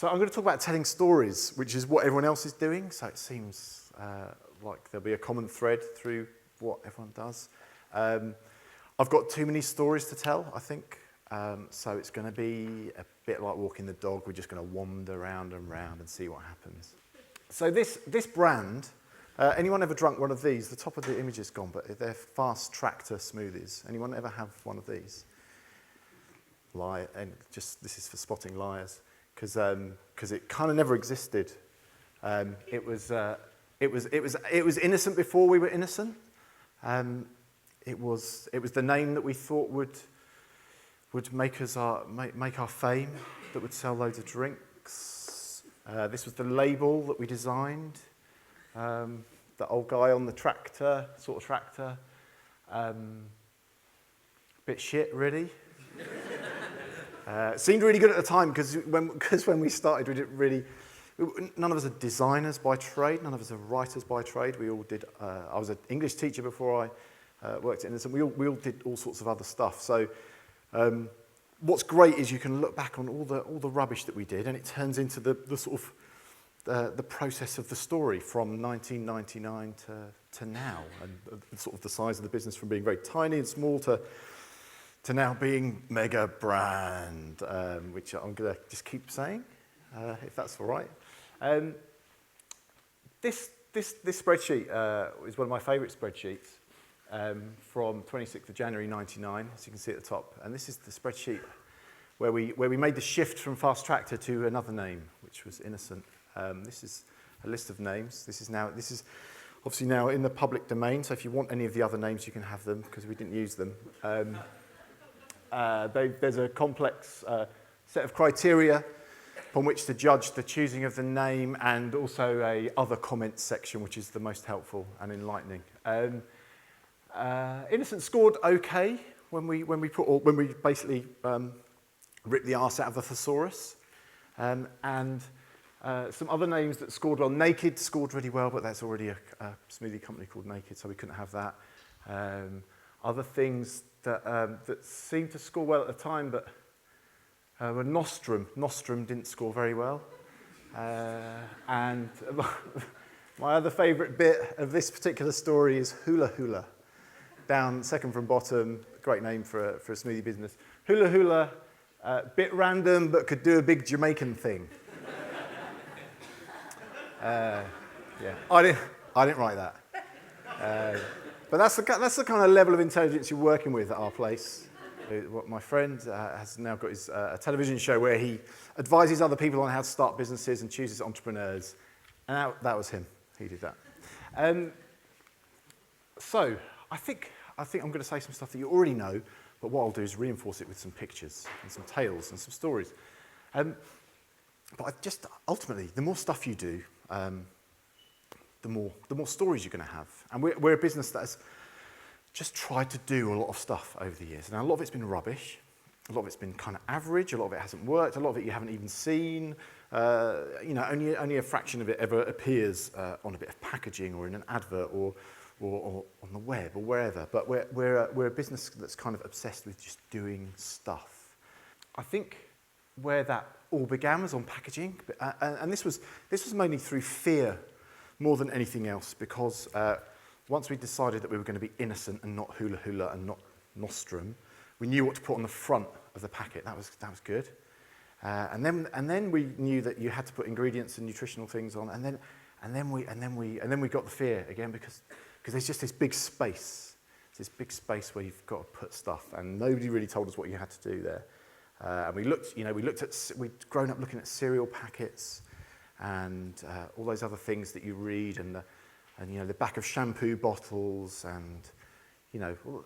So I'm going to talk about telling stories, which is what everyone else is doing. So it seems like there'll be a common thread through what everyone does. I've got too many stories to tell, I think. So it's going to be a bit like walking the dog. We're just going to wander round and round and see what happens. So this brand, anyone ever drunk one of these? The top of the image is gone, but they're fast tractor smoothies. Anyone ever have one of these? Lie, and just this is for spotting liars, because it kind of never existed. It was innocent before we were innocent. It was the name that we thought would make us make our fame, that would sell loads of drinks. This was the label that we designed. The old guy on the tractor, sort of tractor. Bit shit, really. It seemed really good at the time because when we started, we didn't really. None of us are designers by trade. None of us are writers by trade. We all did. I was an English teacher before I worked at Innocent. We all did all sorts of other stuff. So, what's great is you can look back on all the rubbish that we did, and it turns into the sort of the process of the story from 1999 to now, and sort of the size of the business from being very tiny and small to now being mega brand, which I'm going to just keep saying, if that's all right. This spreadsheet is one of my favourite spreadsheets from 26th of January 99, as you can see at the top. And this is the spreadsheet where we made the shift from Fast Tractor to another name, which was Innocent. This is a list of names. This is obviously now in the public domain, so if you want any of the other names, you can have them, because we didn't use them. There's a complex set of criteria upon which to judge the choosing of the name, and also a other comments section, which is the most helpful and enlightening. Innocent scored okay when we basically ripped the arse out of the thesaurus, and some other names that scored well. Naked scored really well, but that's already a smoothie company called Naked, so we couldn't have that. Other things that seemed to score well at the time, but were Nostrum. Nostrum didn't score very well. And my other favourite bit of this particular story is Hula Hula. Down, second from bottom, great name for a smoothie business. Hula Hula, bit random, but could do a big Jamaican thing. Yeah, I didn't write that. But that's the kind of level of intelligence you're working with at our place. My friend has now got his a television show where he advises other people on how to start businesses and chooses entrepreneurs. And that was him. He did that. So I think I'm going to say some stuff that you already know, but what I'll do is reinforce it with some pictures and some tales and some stories. But ultimately, the more stuff you do, the more stories you're going to have. And we're a business that has just tried to do a lot of stuff over the years. Now, a lot of it's been rubbish. A lot of it's been kind of average. A lot of it hasn't worked. A lot of it you haven't even seen. Only a fraction of it ever appears on a bit of packaging or in an advert or on the web or wherever. But we're a business that's kind of obsessed with just doing stuff. I think where that all began was on packaging, and this was mainly through fear more than anything else, because once we decided that we were going to be Innocent and not Hula Hula and not Nostrum, we knew what to put on the front of the packet. That was good. And then we knew that you had to put ingredients and nutritional things on, and then we got the fear again, because there's just this big space. It's this big space where you've got to put stuff, and nobody really told us what you had to do there. And we'd grown up looking at cereal packets and all those other things that you read, and the back of shampoo bottles, and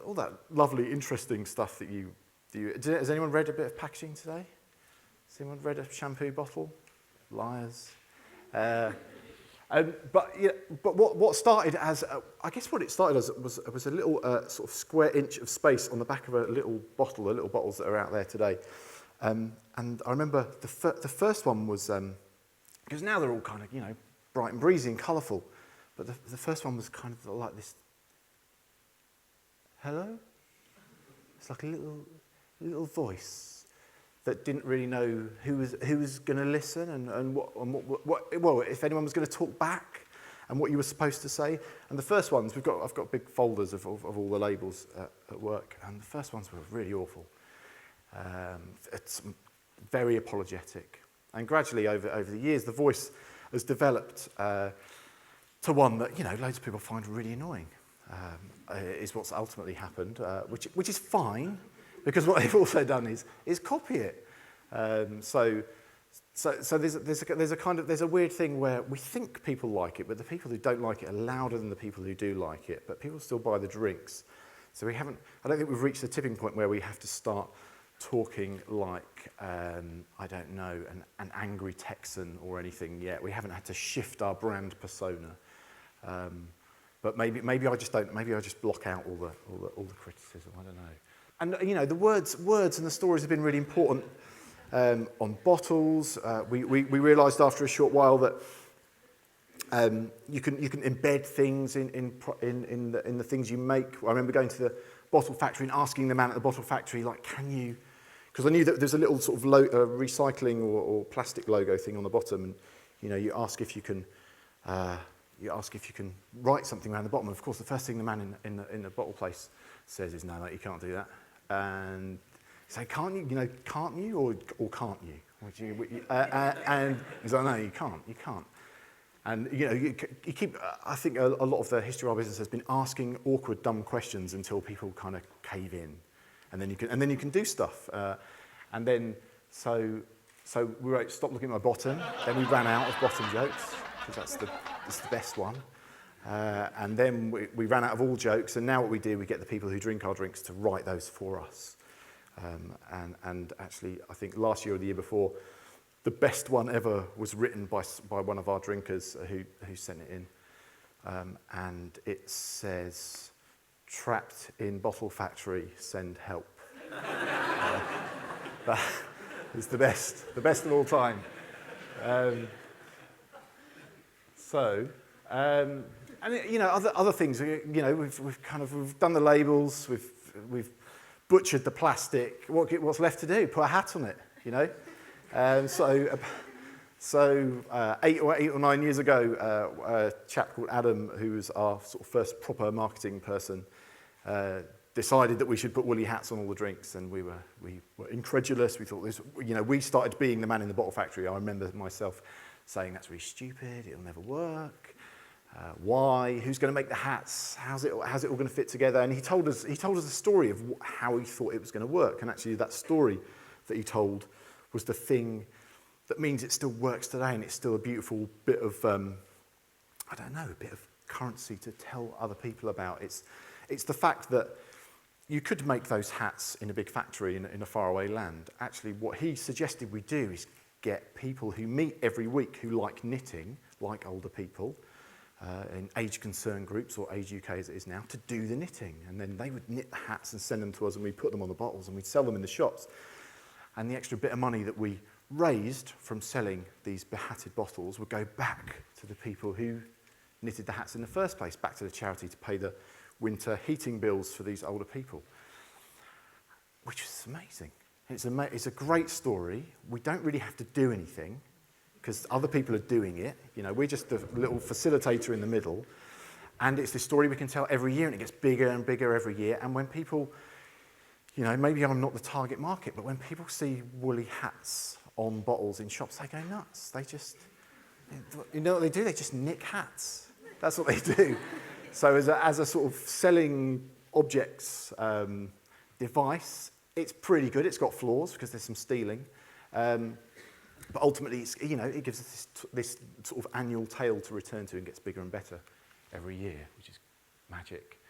all that lovely, interesting stuff that you do. Has anyone read a bit of packaging today? Has anyone read a shampoo bottle? Liars. But what started as I guess what it started as was a little sort of square inch of space on the back of a little bottle, the little bottles that are out there today. And I remember the first one was because now they're all kind of bright and breezy and colourful, but the first one was kind of like this. Hello? It's like a little voice that didn't really know who was going to listen and well, if anyone was going to talk back and what you were supposed to say. And the first ones, I've got big folders of all the labels at work, and the first ones were really awful. It's very apologetic. And gradually over the years, the voice has developed to one that, loads of people find really annoying, is what's ultimately happened, which is fine, because what they've also done is copy it. So there's a weird thing where we think people like it, but the people who don't like it are louder than the people who do like it, but people still buy the drinks. So I don't think we've reached the tipping point where we have to start talking like, I don't know, an angry Texan or anything yet. We haven't had to shift our brand persona. But maybe I just block out all the criticism. I don't know. And the words and the stories have been really important on bottles. We realised after a short while that you can embed things in the things you make. I remember going to the bottle factory and asking the man at the bottle factory, like, can you? Because I knew that there's a little sort of recycling or plastic logo thing on the bottom, and you ask if you can. You ask if you can write something around the bottom. And of course, the first thing the man in the bottle place says is, "No, mate, you can't do that." And say, "Can't you? Can't you, or can't you?" And he's like, "No, you can't." And you keep. I think a lot of the history of our business has been asking awkward, dumb questions until people kind of cave in, and then you can do stuff. And then so we wrote, "Stop looking at my bottom." Then we ran out of bottom jokes, because that's the best one. And then we ran out of all jokes, and now what we do, we get the people who drink our drinks to write those for us. And actually, I think last year or the year before, the best one ever was written by one of our drinkers who sent it in. And it says, "Trapped in bottle factory, send help." That is the best of all time. And other things. We've done the labels. We've butchered the plastic. What's left to do? Put a hat on it. So 8 or 9 years ago, a chap called Adam, who was our sort of first proper marketing person, decided that we should put woolly hats on all the drinks, and we were incredulous. We thought we started being the man in the bottle factory. I remember myself saying, "That's really stupid. It'll never work. Why? Who's going to make the hats? How's it all going to fit together?" And he told us a story of how he thought it was going to work. And actually, that story that he told was the thing that means it still works today, and it's still a beautiful bit of a bit of currency to tell other people about. It's the fact that you could make those hats in a big factory in a faraway land. Actually, what he suggested we do is get people who meet every week who like knitting, like older people, in age concern groups, or Age UK as it is now, to do the knitting. And then they would knit the hats and send them to us, and we'd put them on the bottles, and we'd sell them in the shops. And the extra bit of money that we raised from selling these behatted bottles would go back to the people who knitted the hats in the first place, back to the charity to pay the winter heating bills for these older people, which is amazing. It's a great story. We don't really have to do anything because other people are doing it. We're just the little facilitator in the middle, and it's this story we can tell every year, and it gets bigger and bigger every year. And when people, maybe I'm not the target market, but when people see woolly hats on bottles in shops, they go nuts. They just, what they do? They just nick hats. That's what they do. So as a sort of selling objects device, it's pretty good. It's got flaws because there's some stealing. But ultimately, it gives us this sort of annual tale to return to, and gets bigger and better every year, which is magic.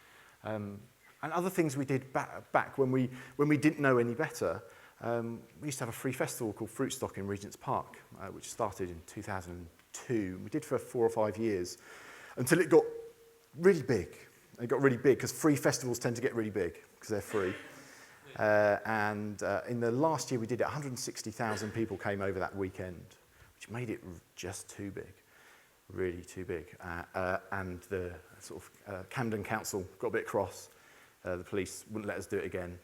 And other things we did back when we didn't know any better, we used to have a free festival called Fruitstock in Regent's Park, which started in 2002. We did for 4 or 5 years until it got really big. It got really big because free festivals tend to get really big because they're free. And in the last year we did it, 160,000 people came over that weekend, which made it just too big, really too big. And the sort of Camden Council got a bit cross. The police wouldn't let us do it again.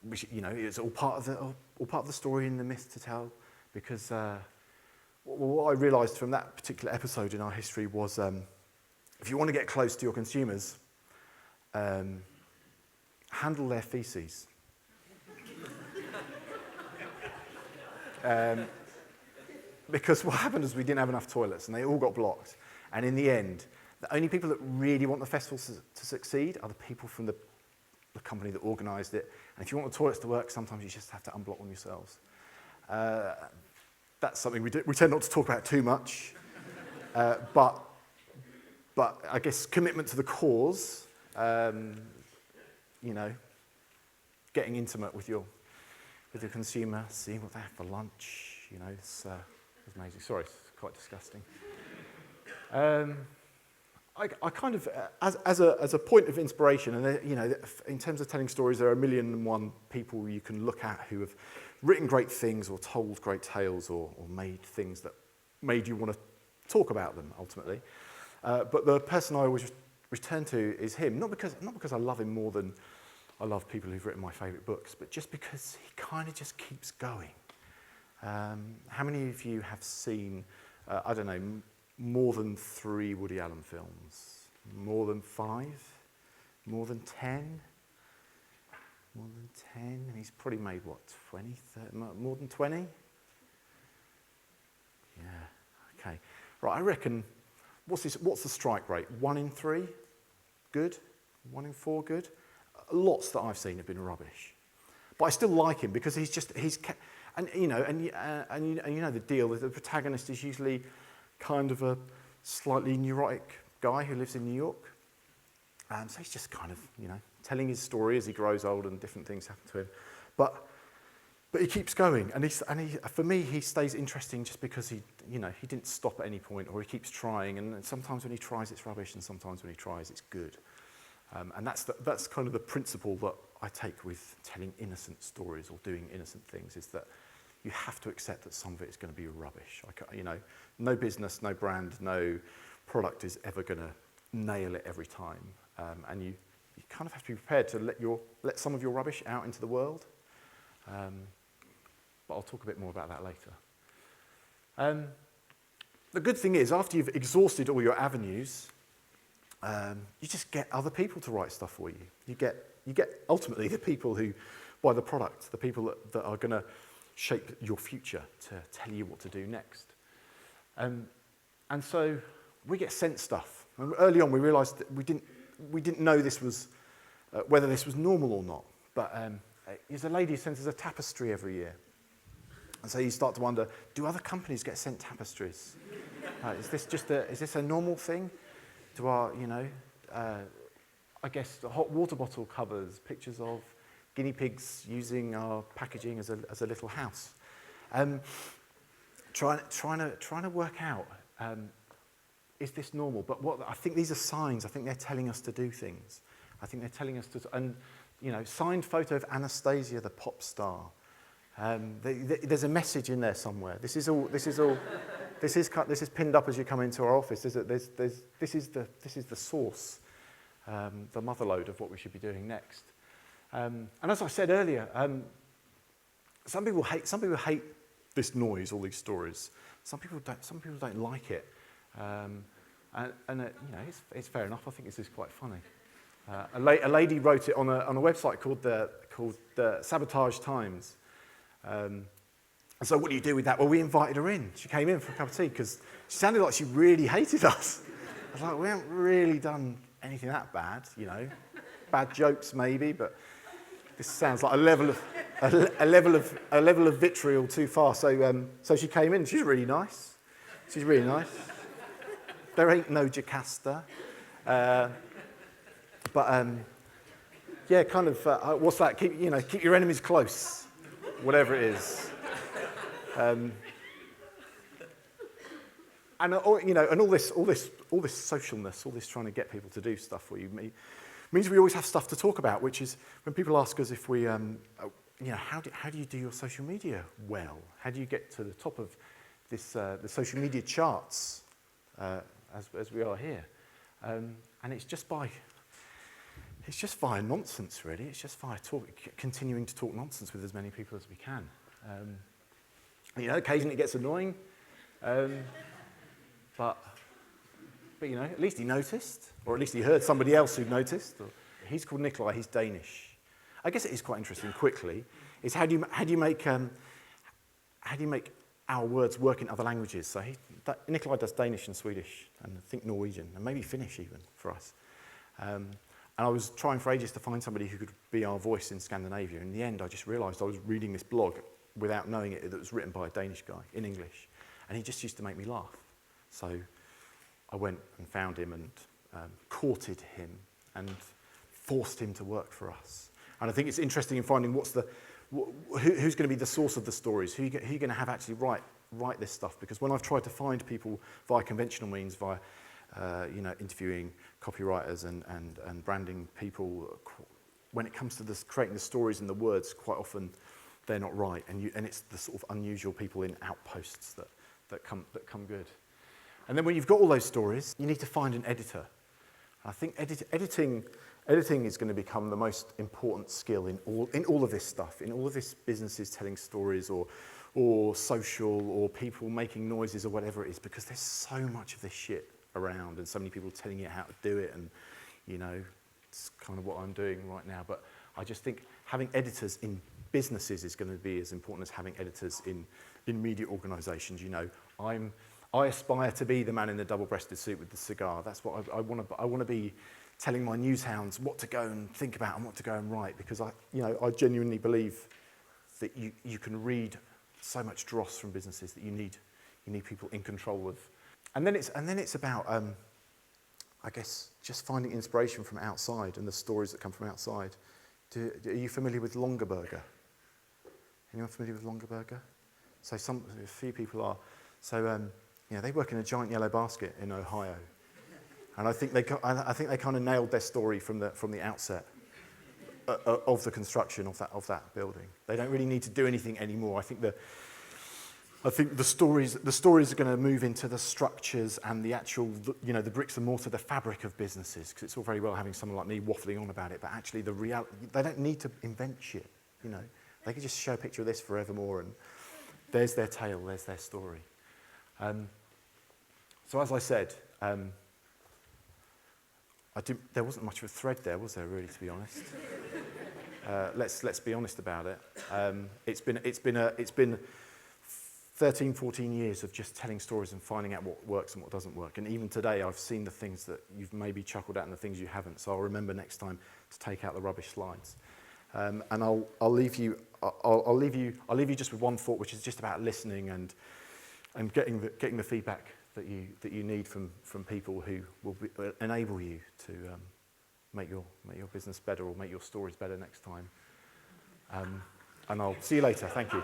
which, you know, it's all part of the story and the myth to tell. Because what I realised from that particular episode in our history was, if you want to get close to your consumers, handle their feces. Because what happened is we didn't have enough toilets and they all got blocked. And in the end, the only people that really want the festival to succeed are the people from the company that organised it. And if you want the toilets to work, sometimes you just have to unblock them yourselves. That's something we tend not to talk about too much. But I guess commitment to the cause, you know, getting intimate with your consumer, seeing what they have for lunch, you know, it's amazing. Sorry, it's quite disgusting. I kind of, as a point of inspiration, and you know, in terms of telling stories, there are 1,000,001 people you can look at who have written great things or told great tales or made things that made you want to talk about them ultimately. But the person I always return to is him, not because I love him more than I love people who've written my favourite books, but just because he kind of just keeps going. How many of you have seen, I don't know, more than 3 Woody Allen films? More than 5? More than 10? More than 10? And he's probably made, what, 20, 30, more than 20? Yeah, okay. Right, I reckon, what's the strike rate? 1 in 3? Good? 1 in 4? Good? Lots that I've seen have been rubbish. But I still like him because and you know the deal, the protagonist is usually kind of a slightly neurotic guy who lives in New York. So he's just kind of, you know, telling his story as he grows old and different things happen to him. But he keeps going, and for me, he stays interesting just because he didn't stop at any point, or he keeps trying, and sometimes when he tries, it's rubbish, and sometimes when he tries, it's good. And that's kind of the principle that I take with telling innocent stories or doing innocent things, is that you have to accept that some of it is going to be rubbish. You know, no business, no brand, no product is ever going to nail it every time. And you kind of have to be prepared to let some of your rubbish out into the world. But I'll talk a bit more about that later. The good thing is, after you've exhausted all your avenues, you just get other people to write stuff for you. You get ultimately the people who buy the product, the people that are going to shape your future, to tell you what to do next. And so we get sent stuff. And early on, we realised that we didn't know this was whether this was normal or not. But there's a lady who sends us a tapestry every year. And so you start to wonder, do other companies get sent tapestries? Is this a normal thing? Do our, you know, I guess the hot water bottle covers pictures of guinea pigs using our packaging as a little house. Trying to work out, is this normal? But I think these are signs. I think they're telling us to do things. I think they're telling us to, and you know, signed photo of Anastasia, the pop star. There's a message in there somewhere. This is pinned up as you come into our office. This is the source, the motherlode of what we should be doing next. And as I said earlier, some people hate this noise, all these stories. Some people don't like it, and you know, it's fair enough. I think this is quite funny. A lady wrote it on a website called the Sabotage Times. And so what do you do with that? Well, we invited her in. She came in for a cup of tea because she sounded like she really hated us. I was like, we haven't really done anything that bad, you know. Bad jokes maybe, but this sounds like a level of vitriol too far. So she came in. She's really nice. She's really nice. There ain't no Jocasta. But yeah, kind of. What's that? Keep your enemies close, whatever it is. And you know, and all this socialness, all this trying to get people to do stuff for you, means we always have stuff to talk about. Which is when people ask us if we, you know, how do you do your social media well? How do you get to the top of this the social media charts as we are here? And it's just by It's just via nonsense, really. It's just via continuing to talk nonsense with as many people as we can. Occasionally it gets annoying, but at least he noticed, or at least he heard somebody else who noticed. He's called Nikolai. He's Danish. I guess it is quite interesting. Quickly, is how do you make our words work in other languages? So Nikolai does Danish and Swedish, and I think Norwegian, and maybe Finnish even for us. And I was trying for ages to find somebody who could be our voice in Scandinavia. In the end, I just realised I was reading this blog without knowing it that was written by a Danish guy in English, and he just used to make me laugh. So I went and found him and courted him and forced him to work for us. And I think it's interesting in finding who's going to be the source of the stories, who you're going to have actually write this stuff. Because when I've tried to find people via conventional means, via interviewing copywriters and branding people, when it comes to this creating the stories and the words, quite often they're not right, and it's the sort of unusual people in outposts that come good. And then when you've got all those stories, you need to find an editor. I think editing is going to become the most important skill in all of this stuff, in all of this businesses telling stories or social or people making noises or whatever it is, because there's so much of this shit around and so many people telling you how to do it, and it's kind of what I'm doing right now. But I just think having editors in businesses is going to be as important as having editors in media organisations. I aspire to be the man in the double-breasted suit with the cigar. That's what I want to be, telling my news hounds what to go and think about and what to go and write, because I genuinely believe that you can read so much dross from businesses that you need people in control of. And then it's about I guess just finding inspiration from outside and the stories that come from outside. Are you familiar with Longaberger? Anyone familiar with Longaberger? So a few people are. So they work in a giant yellow basket in Ohio, and I think they kind of nailed their story from the outset of the construction of that building. They don't really need to do anything anymore. I think the stories are going to move into the structures and the actual the bricks and mortar, the fabric of businesses. Because it's all very well having someone like me waffling on about it, but actually they don't need to invent shit. They can just show a picture of this forevermore, and there's their tale, there's their story. So as I said, there wasn't much of a thread there, was there, really, to be honest? Let's be honest about it. It's been 13, 14 years of just telling stories and finding out what works and what doesn't work. And even today, I've seen the things that you've maybe chuckled at and the things you haven't. So I'll remember next time to take out the rubbish slides. And I'll leave you just with one thought, which is just about listening and getting the feedback that you need from people who will enable you to make your business better or make your stories better next time. And I'll see you later. Thank you.